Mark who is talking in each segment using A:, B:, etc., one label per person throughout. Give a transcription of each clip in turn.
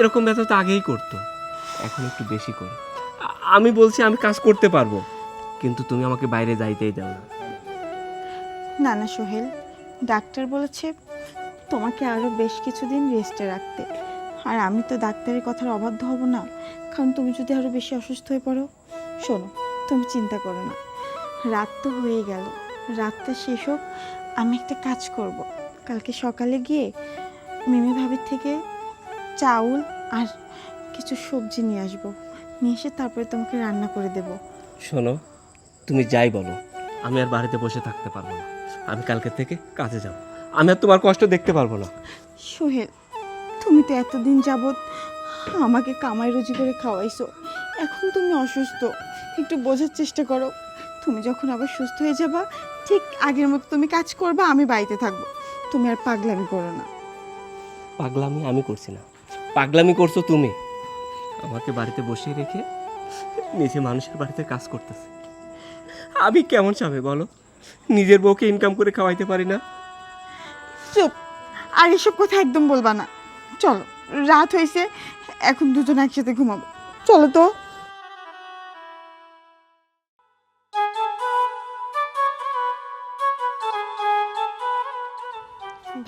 A: এরকম ব্যথা তো আগেই করতো, এখন একটু বেশি করে। আমি বলছি আমি কাজ করতে পারবো, কিন্তু তুমি আমাকে বাইরে যাইতেই দাও না।
B: না না সোহেল, ডাক্তার বলেছে তোমাকে আরও বেশ কিছুদিন রেস্টে রাখতে। আর আমি তো ডাক্তারের কথার অবাধ্য হব না, কারণ তুমি যদি আরও বেশি অসুস্থ হয়ে পড়ো। শোনো, তুমি চিন্তা করো না, রাত তো হয়ে গেল, রাতটা শেষ হোক, আমি একটা কাজ করব। কালকে সকালে গিয়ে মিমি ভাবির থেকে চাউল আর কিছু সবজি নিয়ে আসবো, নিয়ে এসে তারপরে তোমাকে রান্না করে দেব।
A: শোনো, তুমি যাই বলো, আমি আর বাড়িতে বসে থাকতে পারবো না। আমি কালকে থেকে কাজে যাব, আমি আর তোমার কষ্ট দেখতে পারবো না।
B: সোহেল, তুমি তো এতদিন যাবৎ আমাকে কামাই রুজি করে খাওয়াইছো, এখন তুমি অসুস্থ, একটু বোঝার চেষ্টা করো। তুমি যখন আবার সুস্থ হয়ে যাবা, ঠিক আগের মতো তুমি কাজ করবা, আমি বাড়িতে থাকবো। তুমি আর পাগলামি করো না।
A: পাগলামি আমি করছি না, পাগলামি করছো তুমি। আমাকে বাড়িতে বসিয়ে রেখে নিজে মানুষের বাড়িতে কাজ করতেছে। আমি কেমন চাবে বলো, নিজের বউকে ইনকাম করে খাওয়াইতে পারি না।
B: চুপ, আর এসব কথা একদম বলবা না। চলো, রাত হয়েছে, এখন দুজন একসাথে ঘুমাবো, চলো তো।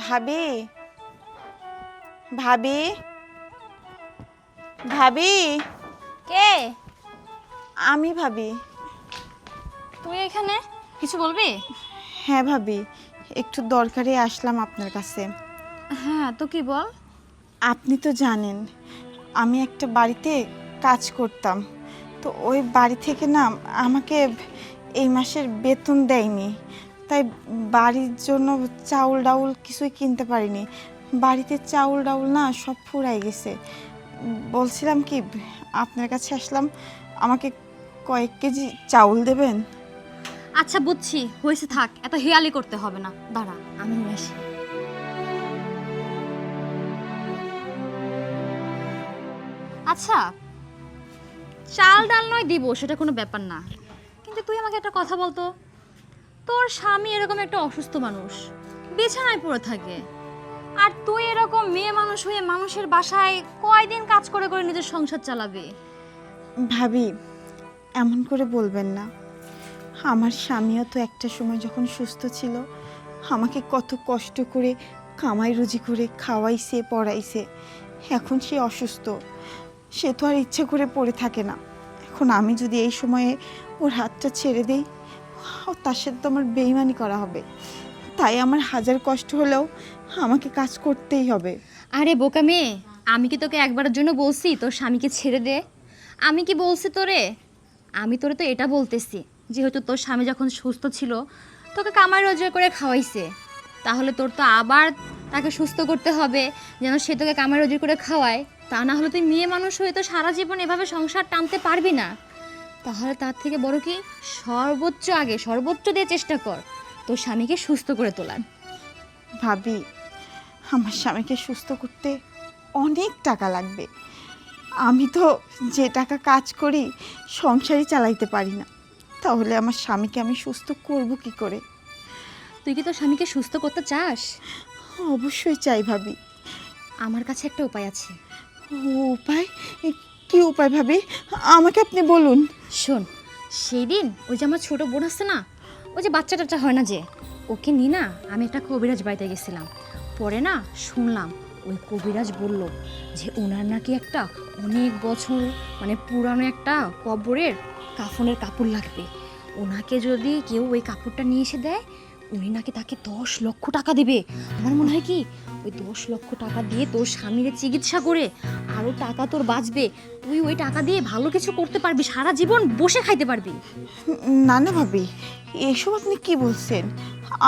B: ভাবি, ভাবি, ভাবি,
C: কে?
B: আমি ভাবি।
C: তুই এখানে কিছু বলবি?
B: হ্যাঁ ভাবি, একটু দরকারে আসলাম আপনার কাছে।
C: হ্যাঁ, তো কি বল।
B: আপনি তো জানেন আমি একটা বাড়িতে কাজ করতাম, তো ওই বাড়ি থেকে না আমাকে এই মাসের বেতন দেয়নি, তাই বাড়ির জন্য চাউল ডাউল কিছুই কিনতে পারিনি। বাড়িতে চাউল ডাউল না সব ফুরাই গেছে। বলছিলাম কি, আপনার কাছে আসলাম, আমাকে কয়েক কেজি চাউল দেবেন?
C: আচ্ছা বুঝছি, হয়েছে, থাক, এত হেয়ালি করতে হবে না, দাঁড়া আমি নিয়ে আসি। আচ্ছা, চাল ডাল নয় দিব, সেটা কোনো ব্যাপার না, কিন্তু তুই আমাকে একটা কথা বলতো, তোর স্বামী এরকম একটা অসুস্থ মানুষ, বিছানায় পড়ে থাকে, আর তুই এরকম মেয়ে মানুষ হয়ে মানুষের বাসায় কয়দিন কাজ করে করে নিজের সংসার চালাবে?
B: ভাবি, এমন করে বলবেন না। আমার স্বামীও তো একটা সময় যখন সুস্থ ছিল, আমাকে কত কষ্ট করে কামাই রুজি করে খাওয়াইছে পড়াইছে। এখন সে অসুস্থ, সে তো আর ইচ্ছে করে পড়ে থাকে না। এখন আমি যদি এই সময়ে ওর হাতটা ছেড়ে দিই, তার সাথে তো আমার বেইমানি করা হবে। তাই আমার হাজার কষ্ট হলেও আমাকে কাজ করতেই হবে।
C: আরে বোকা মেয়ে, আমি কি তোকে একবারের জন্য বলছি তোর স্বামীকে ছেড়ে দে? আমি কি বলছি তোরে? আমি তোরে তো এটা বলতেছি, যেহেতু তোর স্বামী যখন সুস্থ ছিল তোকে কামাই রোজগার করে খাওয়াইছে, তাহলে তোর তো আবার তাকে সুস্থ করতে হবে যেন সে তোকে কামাই রোজগার করে খাওয়ায়। তা না হলে তুই মেয়ে মানুষ হয়ে তো সারা জীবন এভাবে সংসার টানতে পারবি না। তাহলে তার থেকে বড় কি, সর্বোচ্চ দিয়ে চেষ্টা কর তোর স্বামীকে সুস্থ করে তোলার।
B: ভাবি, আমার স্বামীকে সুস্থ করতে অনেক টাকা লাগবে। আমি তো যে টাকা কাজ করি সংসারই চালাইতে পারি না, তাহলে আমার স্বামীকে আমি সুস্থ করব কি করে?
C: তুই কি তোর স্বামীকে সুস্থ করতে চাস?
B: অবশ্যই চাই ভাবি।
C: আমার কাছে একটা উপায় আছে।
B: উপায়? কি উপায় ভাবি, আমাকে আপনি বলুন।
C: শোন, সেই দিন ওই যে আমার ছোট বোন আছে না, ওই যে বাচ্চা টাচ্চা হয় না যে, ওকে নিয়ে না আমি একটা কবিরাজ বাড়িতে গেছিলাম। পরে না শুনলাম ওই কবিরাজ বলল যে ওনার নাকি একটা অনেক বছর মানে পুরানো একটা কবরের কাফনের কাপড় লাগবে। ওনাকে যদি কেউ ওই কাপড়টা নিয়ে এসে দেয়, উনি নাকি তাকে 10 লক্ষ টাকা দেবে। আমার মনে হয় কি, ওই 10 লক্ষ টাকা দিয়ে তোর স্বামীর চিকিৎসা করে আরও টাকা তোর বাঁচবে, তুই ওই টাকা দিয়ে ভালো কিছু করতে পারবি, সারা জীবন বসে খাইতে পারবি।
B: না না ভাবি, এসব আপনি কি বলছেন?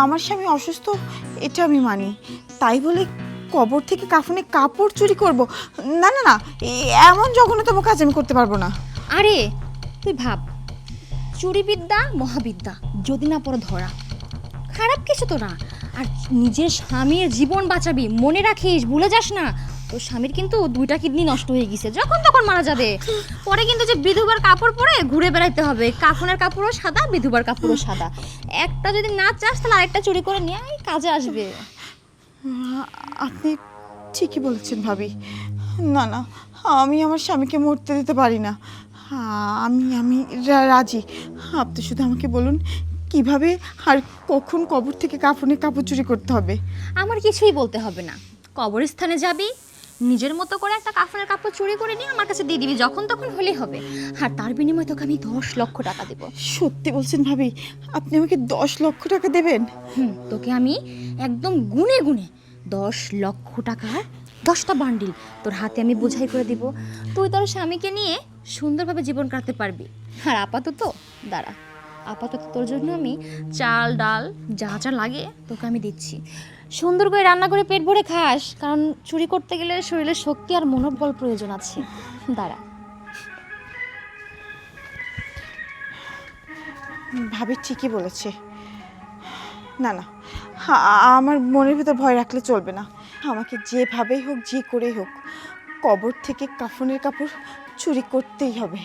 B: আমার স্বামী অসুস্থ এটা আমি মানি, তাই বলে কবর থেকে কাফনে কাপড় চুরি করব? না না না, এমন জঘন্যতম কাজ আমি করতে পারবো না।
C: আরে তুই ভাব, চুরিবিদ্যা মহাবিদ্যা, যদি না পড়ে ধরা, খারাপ কিছু তো না। আর নিজের স্বামীর জীবন বাঁচাবি, মনে রাখিস, ভুলে যাস না তোর স্বামীর কিন্তু 2টা কিডনি নষ্ট হয়ে গেছে, যখন তখন মারা যাবে। পরে কিন্তু যে বিধবার কাপড় পরে ঘুরে বেড়াইতে হবে, কাফনের কাপড়ও সাদা, বিধবার কাপড়ও সাদা। একটা যদি না চাস তাহলে আরেকটা চুরি করে নিয়ে কাজে আসবে।
B: আপনি ঠিকই বলেছেন ভাবি, না না, আমি আমার স্বামীকে মরতে দিতে পারি না। আমি রাজি। আপনি শুধু আমাকে বলুন কিভাবে আর কখন কবর থেকে কাফনের কাপড় চুরি করতে হবে।
C: আমার কিছুই বলতে হবে না, কবরস্থানে যাবি, নিজের মতো করে একটা কাফনের কাপড় চুরি করে নিয়ে আমার কাছে দিয়ে দিবি, যখন তখন হলেই হবে। আর তার বিনিময়ে তোকে আমি 10 লক্ষ টাকা দেবো।
B: সত্যি বলছেন ভাবি? আপনি আমাকে 10 লক্ষ টাকা দেবেন?
C: তোকে আমি একদম গুনে গুনে 10 লক্ষ টাকার 10টা বান্ডিল তোর হাতে আমি বোঝাই করে দিব। তুই তোর স্বামীকে নিয়ে সুন্দরভাবে জীবন কাটাতে পারবি। আর আপাতত দাঁড়া, আপাতত তোর জন্য আমি চাল ডাল যা যা লাগে তোকে আমি দিচ্ছি। সুন্দর করে রান্না করে পেট ভরে খাস, কারণ চুরি করতে গেলে শরীরে শক্তি আর মনোবল প্রয়োজন আছে। দাঁড়া।
B: ভাবি ঠিকই বলেছে। না না, আমার মনের ভিতর ভয় রাখলে চলবে না। আমাকে যেভাবেই হোক, যে করেই হোক, কবর থেকে কাফনের কাপড় চুরি করতেই হবে।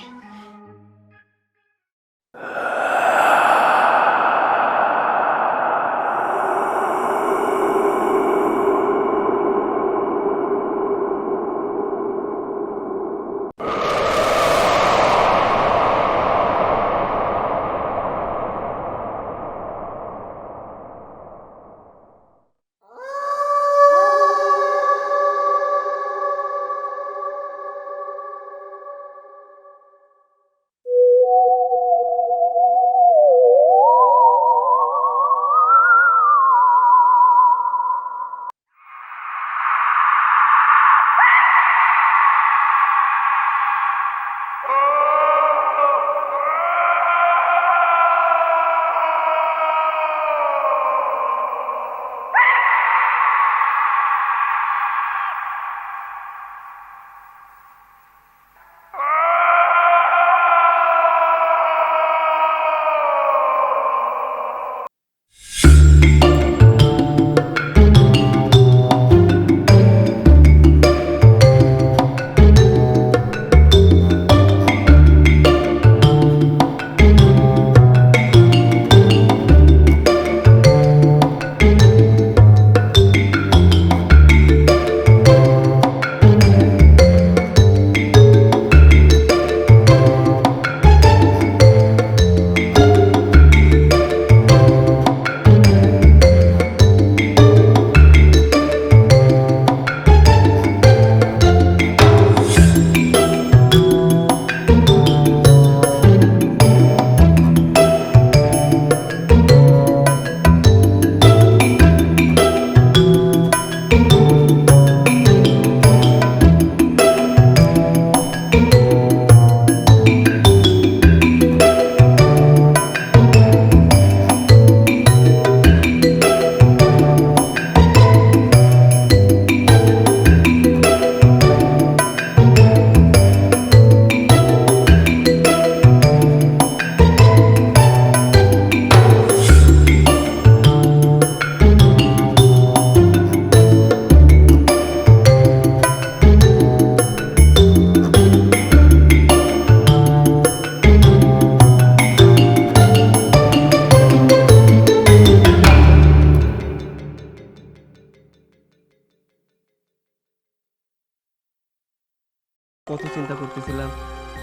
A: কত চিন্তা করতেছিলাম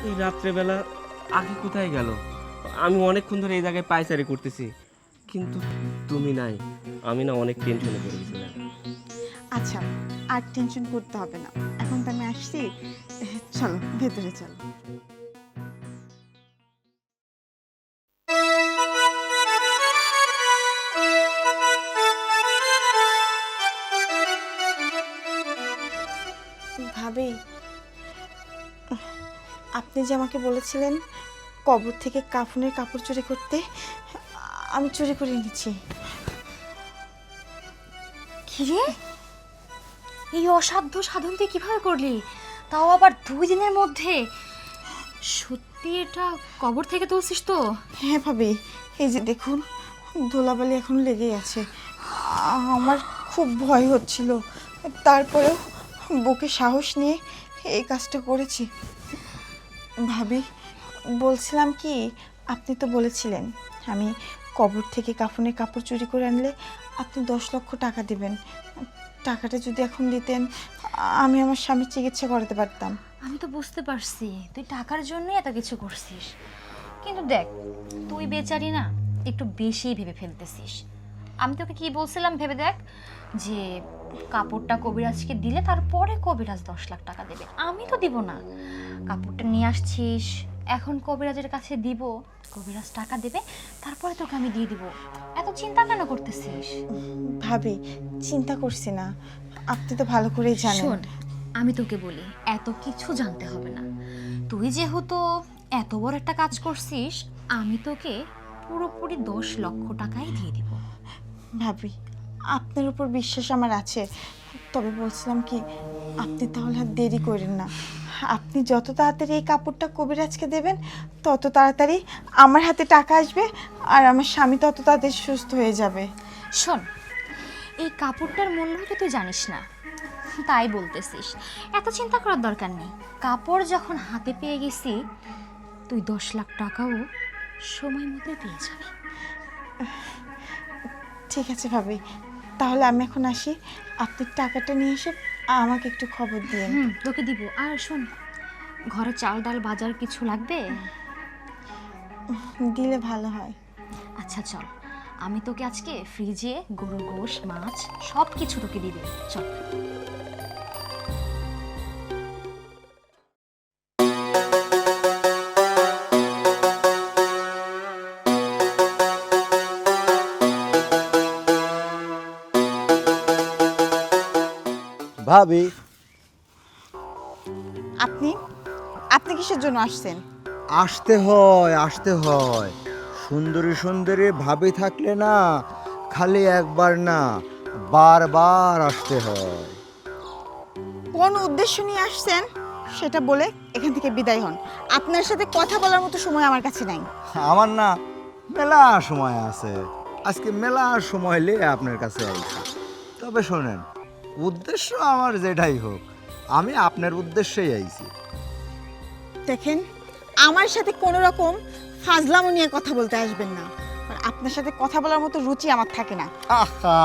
A: এই রাত্রেবেলা আগে কোথায় গেল। আমি অনেকক্ষণ ধরে এই জায়গায় পায়চারি করতেছি, কিন্তু তুমি নাই। আমি না অনেক টেনশনে পড়ে গেছিলাম।
B: আচ্ছা, আর টেনশন করতে হবে না, এখন তো আমি আসছি। চলো ভেতরে চলো। ভাবি, আপনি যে আমাকে বলেছিলেন কবর থেকে কাফনের কাপড় চুরি করতে, আমি চুরি করে এনেছি।
C: কি রে, এই অসাধ্য সাধন তুই কিভাবে করলি, তাও আবার 2 দিনের মধ্যে? সত্যি এটা কবর থেকে তুলছিস তো?
B: হ্যাঁ ভাবি, এই যে দেখুন, ধুলাবালি এখন লেগেই আছে। আমার খুব ভয় হচ্ছিল, তারপরেও বুকে সাহস নিয়ে এই কাজটা করেছি। ভাবি, বলছিলাম কি, আপনি তো বলেছিলেন আমি কবর থেকে কাফনের কাপড় চুরি করে আনলে আপনি 10 লক্ষ টাকা দেবেন। টাকাটা যদি এখন দিতেন আমি আমার স্বামীর চিকিৎসা করাতে পারতাম।
C: আমি তো বুঝতে পারছি তুই টাকার জন্যই এত কিছু করছিস, কিন্তু দেখ তুই বেচারি না একটু বেশি ভেবে ফেলতেছিস। আমি তোকে কি বলছিলাম ভেবে দেখ, যে কাপড়টা কবিরাজকে দিলে তারপরে কবিরাজ 10 লাখ টাকা দেবে। আমি তো দিব না, কাপড়টা নিয়ে আসছিস, এখন কবিরাজের কাছে দিব, কবিরাজ টাকা দেবে, তারপরে তোকে আমি দিয়ে দিব। এত চিন্তা কেন করতেছিস?
B: ভাবি চিন্তা করছি না, আপনি তো ভালো করেই জানেন।
C: শোন, আমি তোকে বলি এত কিছু জানতে হবে না। তুই যেহেতু এত বড় একটা কাজ করছিস, আমি তোকে পুরোপুরি 10 লক্ষ টাকাই দিয়ে দিব।
B: ভাবি আপনার উপর বিশ্বাস আমার আছে, তবে বলছিলাম কি আপনি তাহলে আর দেরি করেন না। আপনি যত তাড়াতাড়ি এই কাপড়টা কবিরাজকে দেবেন তত তাড়াতাড়ি আমার হাতে টাকা আসবে আর আমার স্বামী তত তাড়াতাড়ি সুস্থ হয়ে যাবে।
C: শোন, এই কাপড়টার মূল্য হয়তো তুই জানিস না, তাই বলতেছিস। এত চিন্তা করার দরকার নেই। কাপড় যখন হাতে পেয়ে গেছি, তুই 10 লাখ টাকাও সময় মতো পেয়ে যাবি।
B: ঠিক আছে ভাবি, তাহলে আমি এখন আসি, আপনি টাকাটা নিয়ে এসে আমাকে একটু খবর দিন।
C: তোকে দিব। আর শোন, ঘরে চাল ডাল বাজার কিছু লাগবে?
B: দিলে ভালো হয়।
C: আচ্ছা চল, আমি তোকে আজকে ফ্রিজে গরুর গোশ, মাছ সব কিছু তোকে দিয়ে দেবো। চল।
D: ভাবি,
B: আপনি আপনি কিসের জন্য আসছেন?
D: আসতে হয়। সুন্দরী সুন্দরী ভাবি থাকলে না, খালি একবার না বারবার আসতে হয়।
B: কোন উদ্দেশ্য নিয়ে আসছেন সেটা বলে এখান থেকে বিদায় হন। আপনার সাথে কথা বলার মতো সময় আমার কাছে নাই।
D: আমার না মেলা সময় আছে, আজকে মেলা সময় নিয়ে আপনার কাছে আইছি। তবে শোনেন, উদ্দেশ্য আমার যেটাই হোক, আমি আপনার উদ্দেশ্যেই আইছি।
B: দেখেন, আমার সাথে কোনো রকম ফাজলামো নিয়ে কথা বলতে আসবেন না। আর আপনার সাথে কথা বলার মতো রুচি আমার থাকে না।
D: আহা,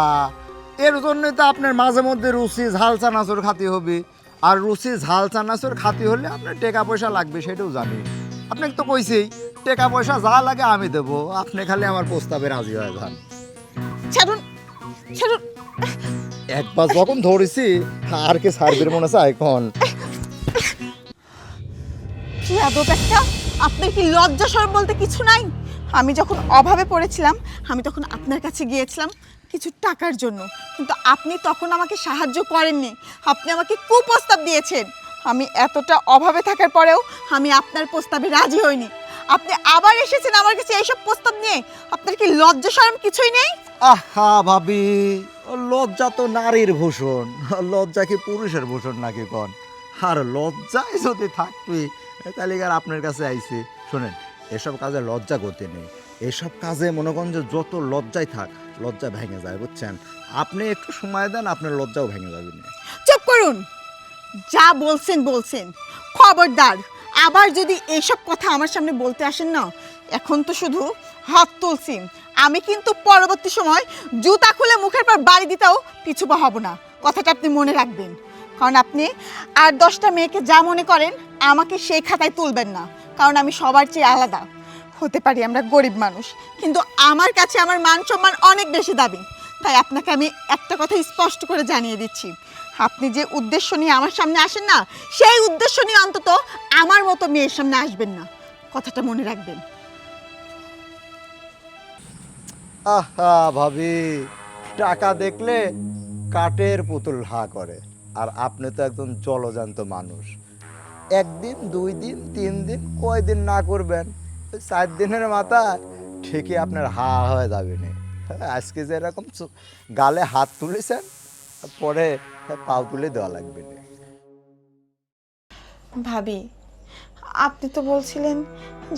D: এর জন্যই তো আপনার মাঝে মধ্যে রুচি ঝাল চানাচুর খাতি হবে। আর রুচি ঝাল চানাচুর খাতি হলে আপনার টাকা পয়সা লাগবে, সেটাও জানি। আপনাকে তো কইছেই টাকা পয়সা যা লাগে আমি দেবো, আপনি খালি আমার প্রস্তাবে রাজি হয়ে যান।
B: ছাড়ুন ছাড়ুন।
D: একবার যখন ধরেছি আর কি সার্বির মনে আছে এখন।
B: কি আদব একটা! আপনার কি লজ্জা শরম বলতে কিছু নাই? আমি যখন অভাবে পড়েছিলাম আমি তখন আপনার কাছে গিয়েছিলাম কিছু টাকার জন্য, কিন্তু আপনি তখন আমাকে সাহায্য করেননি, আপনি আমাকে কুপ্রস্তাব দিয়েছেন। আমি এতটা অভাবে থাকার পরেও আমি আপনার প্রস্তাবে রাজি হইনি। আপনি আবার এসেছেন আমার কাছে এইসব প্রস্তাব নিয়ে। আপনার কি লজ্জা শরম কিছুই নেই?
D: আহা ভাবি, লজ্জা তো নারীর ভূষণ, লজ্জা কি পুরুষের ভূষণ নাকি কন? আর লজ্জায় যদি থাকবি তাহলে আর আপনার কাছে আইছি। শোনেন, এসব কাজে লজ্জা করতে নেই। এসব কাজে মনে করেন যে যত লজ্জায় থাক, লজ্জা ভেঙে যায়, বুঝছেন? আপনি একটু সময় দেন, আপনার লজ্জাও ভেঙে যাবে না।
B: চুপ করুন, যা বলছেন বলছেন। খবরদার, আবার যদি এইসব কথা আমার সামনে বলতে আসেন না, এখন তো শুধু হাত তুলছি, আমি কিন্তু পরবর্তী সময় জুতা খুলে মুখের পর বাড়ি দিতেও পিছুপা হব না। কথাটা আপনি মনে রাখবেন, কারণ আপনি আর 10টা মেয়েকে যা মনে করেন আমাকে সেই খাতায় তুলবেন না, কারণ আমি সবার চেয়ে আলাদা। হতে পারি আমরা গরিব মানুষ, কিন্তু আমার কাছে আমার মান সম্মান অনেক বেশি দাবি। তাই আপনাকে আমি একটা কথা স্পষ্ট করে জানিয়ে দিচ্ছি, আপনি যে উদ্দেশ্য নিয়ে আমার সামনে আসেন না, সেই উদ্দেশ্য নিয়ে অন্তত আমার মতো মেয়ের সামনে আসবেন না। কথাটা মনে রাখবেন।
D: আহা ভাবি, টাকা দেখলে কাঠের পুতুল হা করে, আর আপনি তো একজন জলজান্ত মানুষ। একদিন, 2 দিন, 3 দিন, কয়দিন না করবেন, 4 দিনের মাথায় ঠিকই আপনার হা হয়ে যাবে না। আজকে যে এরকম গালে হাত তুলেছেন, পরে পাও তুলে দেওয়া লাগবে না।
B: ভাবি, আপনি তো বলছিলেন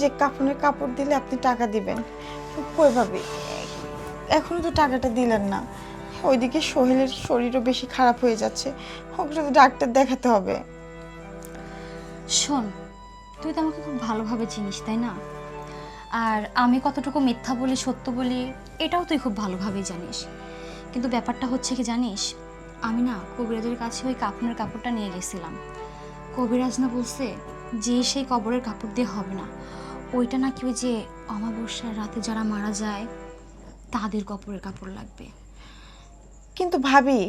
B: যে কাফনের কাপড় দিলে আপনি টাকা দিবেন। কই ভাবি, এখনো তো টাকাটা দিলেন না। ওইদিকে সোহেলের শরীরও বেশি খারাপ হয়ে যাচ্ছে, ওকে তো ডাক্তার দেখাতে হবে।
C: শোন, তুই তো আমাকে খুব ভালোভাবে চিনিস, তাই না? আর আমি কতটুকু মিথ্যা বলি সত্য বলি এটাও তুই খুব ভালোভাবেই জানিস। কিন্তু ব্যাপারটা হচ্ছে কি জানিস, আমি না কবিরাজের কাছে ওই কাফনের কাপড়টা নিয়ে গেছিলাম। কবিরাজ না বলছে যে সেই কবরের কাপড় দিয়ে হবে না, ওইটা নাকি ওই যে অমাবস্যার রাতে যারা মারা যায় তাদের কবরের কাপড় লাগবে।
B: কিন্তু ভাবি,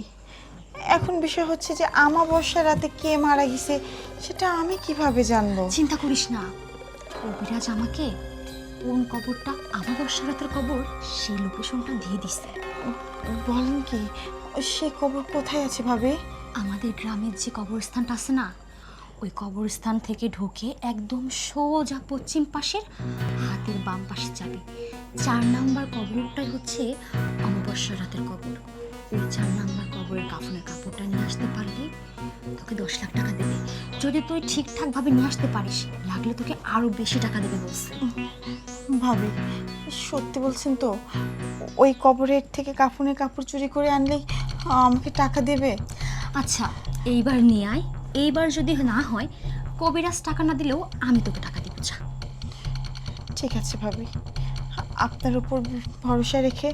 B: এখন বিষয় হচ্ছে যে আমাবস্যার রাতে কে মারা গেছে সেটা আমি কিভাবে জানবো?
C: চিন্তা করিস না, কবিরাজ আমাকে কোন কবরটা আমাবস্যার রাতের কবর সেই লোকেশনটা দিয়ে দিছে।
B: বলেন কি? সে কবর কোথায় আছে ভাবি?
C: আমাদের গ্রামের যে কবরস্থানটা আছে না, ওই কবরস্থান থেকে ঢুকে একদম সোজা পশ্চিম পাশের হাতের বাম পাশে যাবে। 4 নাম্বার কবরটাই হচ্ছে অমাবস্যার রাতের কবর। ওই 4 নাম্বার কবরের কাফনের কাপড়টা নিয়ে আসতে পারলে তোকে 10 লাখ টাকা দেবে। যদি তুই ঠিকঠাকভাবে নিয়ে আসতে পারিস, লাগলে তোকে আরো বেশি টাকা দেবে বলছে।
B: ভাবি, সত্যি বলছেন তো? ওই কবরের থেকে কাফনের কাপড় চুরি করে আনলেই আমাকে টাকা দেবে?
C: আচ্ছা, এইবার নিয়ে আয়। এইবার যদি না হয়, কবিরাজ টাকা না দিলেও আমি তোকে টাকা দিব। যা।
B: ঠিক আছে ভাবি, আপনার উপর ভরসা রেখে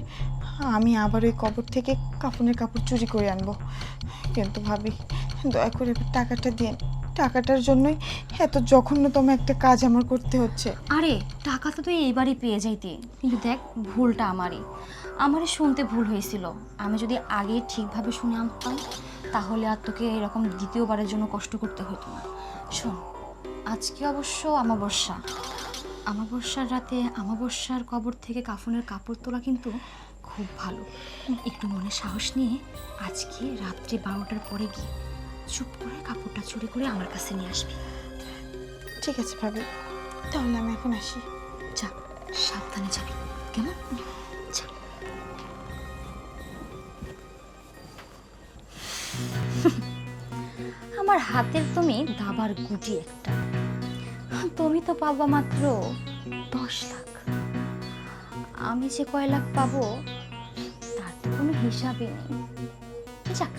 B: আমি আবার ওই কবর থেকে কাফনের কাপড় চুরি করে আনবো। কিন্তু ভাবি, দয়া করে এবার টাকাটা দিন। টাকাটার জন্যই এত জঘন্যতম একটা কাজ আমার করতে হচ্ছে।
C: আরে টাকা তো তুই এইবারই পেয়ে যাইতি, কিন্তু দেখ ভুলটা আমারই শুনতে ভুল হয়েছিল। আমি যদি আগে ঠিকভাবে শুনে আনতাম তাহলে আর তোকে এরকম দ্বিতীয়বারের জন্য কষ্ট করতে হতো না। শোন, আজকে অবশ্য আমাবস্যার রাতে আমাবস্যার কবর থেকে কাফনের কাপড় তোলা কিন্তু খুব ভালো। একটু মনে সাহস নিয়ে আজকে রাত্রে 12টার পরে গিয়ে চুপ করে কাপড়টা চুরি করে আমার কাছে নিয়ে আসবি।
B: ঠিক আছে ভাবি, তাহলে আমি এখন আসি।
C: যা, সাবধানে যাবি, কেমন? যা। আমার হাতের তুমি দাবার গুটি একটা, তুমি তো পাবা মাত্র 10 লাখ। আমি যে কয় লাখ পাবো তার তো কোনো হিসাবই নেই। যাক।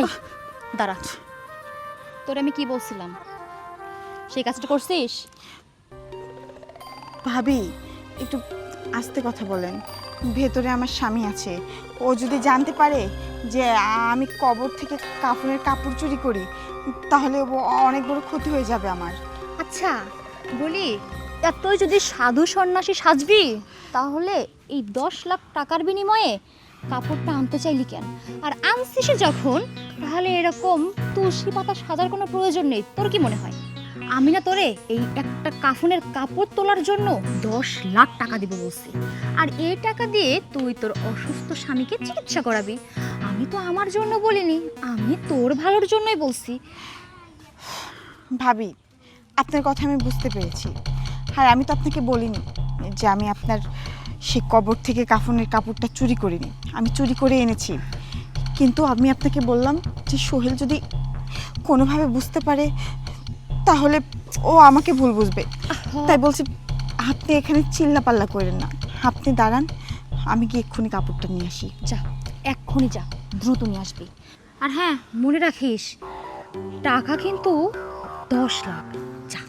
C: এই দাঁড়া, তোর আমি কি বলছিলাম? সেই কাজটা করছিস?
B: ভাবি একটু আস্তে কথা বলেন, ভেতরে আমার স্বামী আছে। ও যদি জানতে পারে যে আমি কবর থেকে কাফনের কাপড় চুরি করি, তাহলে অনেক বড় ক্ষতি হয়ে যাবে আমার।
C: আচ্ছা বলি, এতই যদি সাধু সন্ন্যাসী সাজবি, তাহলে এই 10 লাখ টাকার বিনিময়ে কাপড়টা আনতে চাইলি কেন? আর আনছিস যখন, তাহলে এরকম তুলসী পাতা সাজার কোনো প্রয়োজন নেই। তোর কি মনে হয় আমি না তোরে এই একটা কাফনের কাপড় তোলার জন্য 10 লাখ টাকা দিব বলছি? আর এই টাকা দিয়ে তুই তোর অসুস্থ স্বামীকে চিকিৎসা করাবি। আমি তো আমার জন্য বলিনি, আমি তোর ভালোর জন্যই বলছি।
B: ভাবি আপনার কথা আমি বুঝতে পেরেছি, আর আমি তো আপনাকে বলিনি যে আমি আপনার সেই কবর থেকে কাফনের কাপড়টা চুরি করিনি, আমি চুরি করে এনেছি। কিন্তু আমি আপনাকে বললাম যে সোহেল যদি কোনোভাবে বুঝতে পারে, তাহলে ও আমাকে ভুল বুঝবে। তাই বলছি আপনি এখানে চিল্লাপাল্লা করেন না, আপনি দাঁড়ান, আমি গিয়ে এক্ষুনি কাপড়টা নিয়ে আসি।
C: যা, এক্ষুনি যা, দ্রুত নিয়ে আসবি। আর হ্যাঁ, মনে রাখিস টাকা কিন্তু 10 লাখ। যা।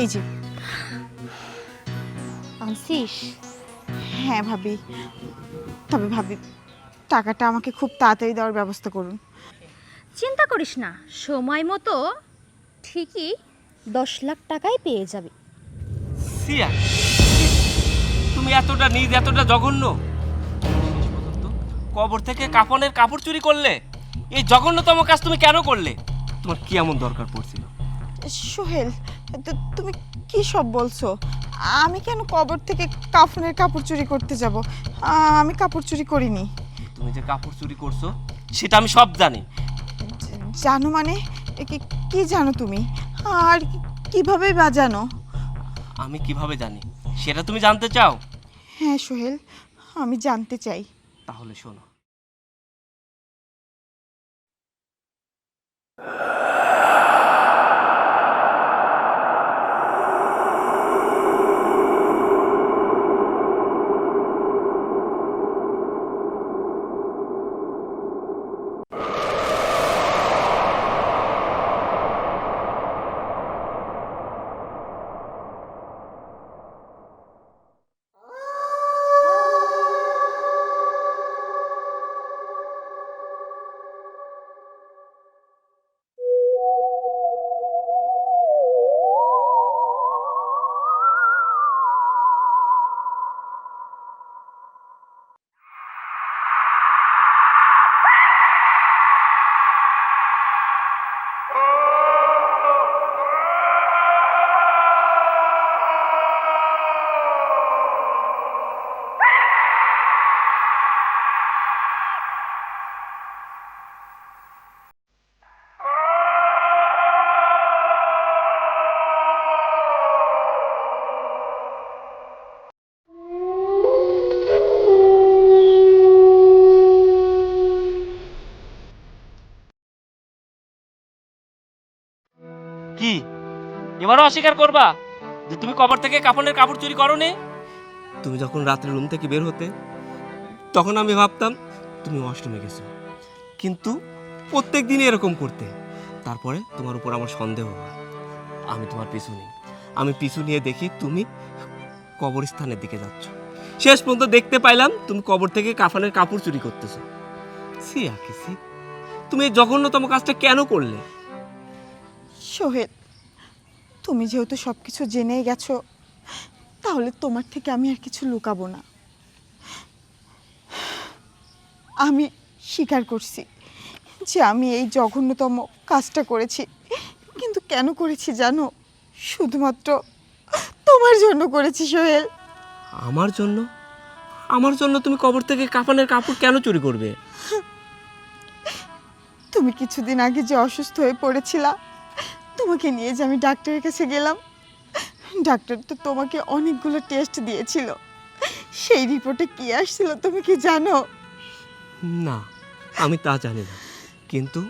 B: এই যে।
C: আনছিস?
B: হ্যাঁ ভাবি, তবে ভাবি টাকাটা আমাকে খুব তাড়াতাড়ি দেওয়ার ব্যবস্থা করুন।
C: চিন্তা করিস না, সময় মতো ঠিকই 10 লাখ টাকাই পেয়ে যাবে।
A: সিয়া, তুমি এতটা নিজ, এতটা জঘন্য! শেষ পর্যন্ত কবর থেকে কাফনের কাপড় চুরি করলে। এই জঘন্যতম কাজ তুমি কেন করলে? তোমার কি এমন দরকার পড়ছিল?
B: সোহেল, তুমি কি সব বলছো? আমি কেন কবর থেকে কাফনের কাপড় চুরি করতে যাব? আমি কাপড় চুরি করিনি।
A: তুমি যে কাপড় চুরি করছো সেটা আমি সব জানি।
B: জানো মানে কি জানো তুমি? আর কিভাবে বা জানো?
A: আমি কিভাবে জানি সেটা তুমি জানতে চাও?
B: হ্যাঁ সোহেল, আমি জানতে চাই।
A: তাহলে শোনো। কি এবারও অস্বীকার করবা যে তুমি কবর থেকে কাফনের কাপড় চুরি করোনি? তুমি যখন রাত্রে রুম থেকে বের হতে, তখন আমি ভাবতাম তুমি ওয়াশরুমে গেছো, কিন্তু প্রত্যেক দিনই এরকম করতে। তারপরে তোমার উপর আমার সন্দেহ হয়। আমি তোমার পিছু নিই, আমি পিছু নিয়ে দেখি তুমি কবরস্থানের দিকে যাচ্ছ। শেষ পর্যন্ত দেখতে পাইলাম তুমি কবর থেকে কাফনের কাপড় চুরি করতেছো। সি আকিসি, তুমি এই জঘন্যতম কাজটা কেন করলে?
B: সোহেল, তুমি যেহেতু সব কিছু জেনেই গেছো, তাহলে তোমার থেকে আমি আর কিছু লুকাবো না। আমি স্বীকার করছি যে আমি এই জঘন্যতম কাজটা করেছি, কিন্তু কেন করেছি জানো? শুধুমাত্র তোমার জন্য করেছি সোহেল।
A: আমার জন্য? আমার জন্য তুমি কবর থেকে কাফনের কাপড় কেন চুরি করবে?
B: তুমি কিছুদিন আগে যে অসুস্থ হয়ে পড়েছিলা, তোমাকে নিয়ে যে আমি ডাক্তারের কাছে গেলাম, ডাক্তার তো তোমাকে অনেকগুলো টেস্ট দিয়েছিল। সেই রিপোর্টে কি আসছিল তুমি কি জানো?
A: না, আমি তা জানি না, কিন্তু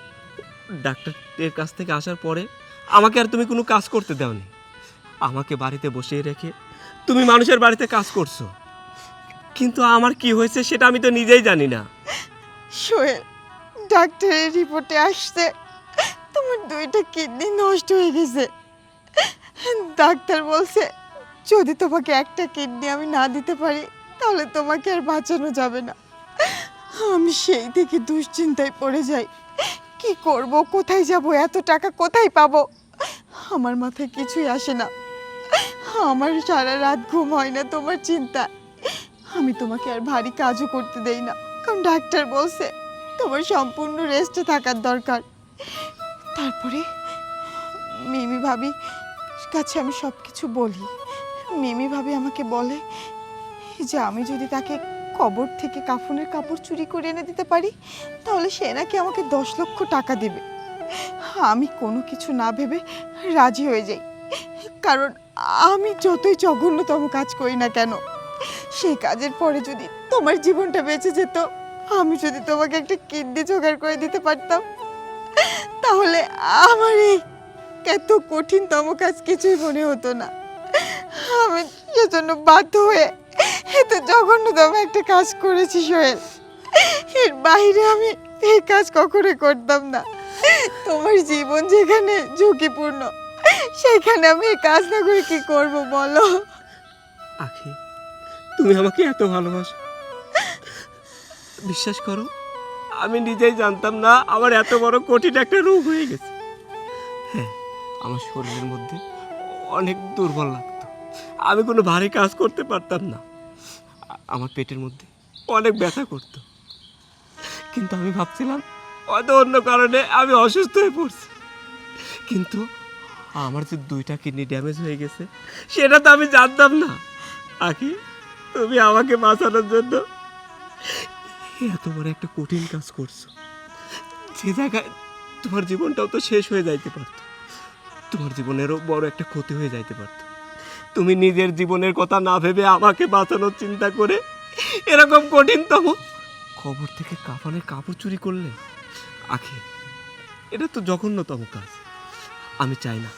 A: ডাক্তারের কাছ থেকে আসার পরে আমাকে আর তুমি কোনো কাজ করতে দাওনি। আমাকে বাড়িতে বসিয়ে রেখে তুমি মানুষের বাড়িতে কাজ করছো, কিন্তু আমার কি হয়েছে সেটা আমি তো নিজেই জানি না।
B: সোহেল, ডাক্তারের রিপোর্টে আসছে তোমার 2টা কিডনি নষ্ট হয়ে গেছে। ডাক্তার বলছে যদি তোমাকে একটা কিডনি আমি না দিতে পারি তাহলে তোমাকে আর বাঁচানো যাবে না। আমি সেই থেকে দুশ্চিন্তায় পড়ে যাই, কি করব, কোথায় যাব, এত টাকা কোথায় পাবো, আমার মাথায় কিছুই আসে না। আমার সারা রাত ঘুম হয় না তোমার চিন্তা। আমি তোমাকে আর ভারী কাজও করতে দেই না, কারণ ডাক্তার বলছে তোমার সম্পূর্ণ রেস্টে থাকার দরকার। তারপরে মিমি ভাবি কাছে আমি সব কিছু বলি। মিমি ভাবি আমাকে বলে যে আমি যদি তাকে কবর থেকে কাফনের কাপড় চুরি করে এনে দিতে পারি তাহলে সে নাকি আমাকে 10 লক্ষ টাকা দেবে। আমি কোনো কিছু না ভেবে রাজি হয়ে যাই, কারণ আমি যতই জঘন্যতম কাজ করি না কেন সেই কাজের পরে যদি তোমার জীবনটা বেঁচে যেত, আমি যদি তোমাকে একটা কিডনি জোগাড় করে দিতে পারতাম, তাহলে আমার এই এত কঠিনতম কাজ কিছুই মনে হতো না। আমি সেজন্য বাধ্য হয়ে এত জঘন্যতম একটা কাজ করেছি সোহেল। এর বাইরে আমি এই কাজ কখনোই করতাম না। তোমার জীবন যেখানে ঝুঁকিপূর্ণ সেখানে আমি এই কাজ না করে কি করব বলো?
A: আখি, তুমি আমাকে এত ভালোবাসো, বিশ্বাস করো আমি নিজেই জানতাম না আমার এত বড় কঠিন একটা রোগ হয়ে গেছে। হ্যাঁ, আমার শরীরের মধ্যে অনেক দুর্বল লাগতো, আমি কোনো ভারী কাজ করতে পারতাম না, আমার পেটের মধ্যে অনেক ব্যথা করতো, কিন্তু আমি ভাবছিলাম হয়তো অন্য কারণে আমি অসুস্থ হয়ে পড়ছি। কিন্তু আমার যে 2টা কিডনি ড্যামেজ হয়ে গেছে সেটা তো আমি জানতাম না। আখি, তুমি আমাকে বাঁচানোর জন্য এত বড় একটা কঠিন কাজ করছো, যে জায়গায় তোমার জীবনটাও তো শেষ হয়ে যাইতে পারতো, তোমার জীবনেরও বড় একটা ক্ষতি হয়ে যাইতে পারতো। তুমি নিজের জীবনের কথা না ভেবে আমাকে বাঁচানোর চিন্তা করে এরকম কঠিনতম কবর থেকে কাফনের কাপড় চুরি করলে। আখি, এটা তো জঘন্যতম কাজ। আমি চাই না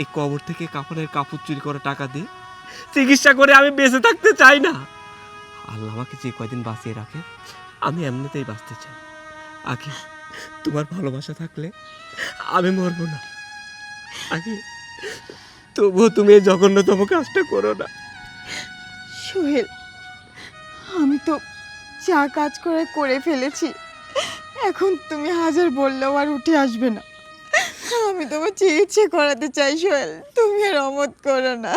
A: এই কবর থেকে কাফনের কাপড় চুরি করা টাকা দিয়ে চিকিৎসা করে আমি বেঁচে থাকতে চাই না। আল্লাহ আমাকে যে কয়দিন বাঁচিয়ে রাখে আমি এমনিতেই বাঁচতে চাই। আখি, তোমার ভালোবাসা থাকলে আমি মরবো না। আখি, তবুও তুমি এই জঘন্যতম কাজটা করো না।
B: সোহেল, আমি তো যা কাজ করে ফেলেছি, এখন তুমি হাজার বললেও আর উঠে আসবে না। আমি তোমার চিকিৎসা করাতে চাই সোহেল, তুমি আর অমত করো না।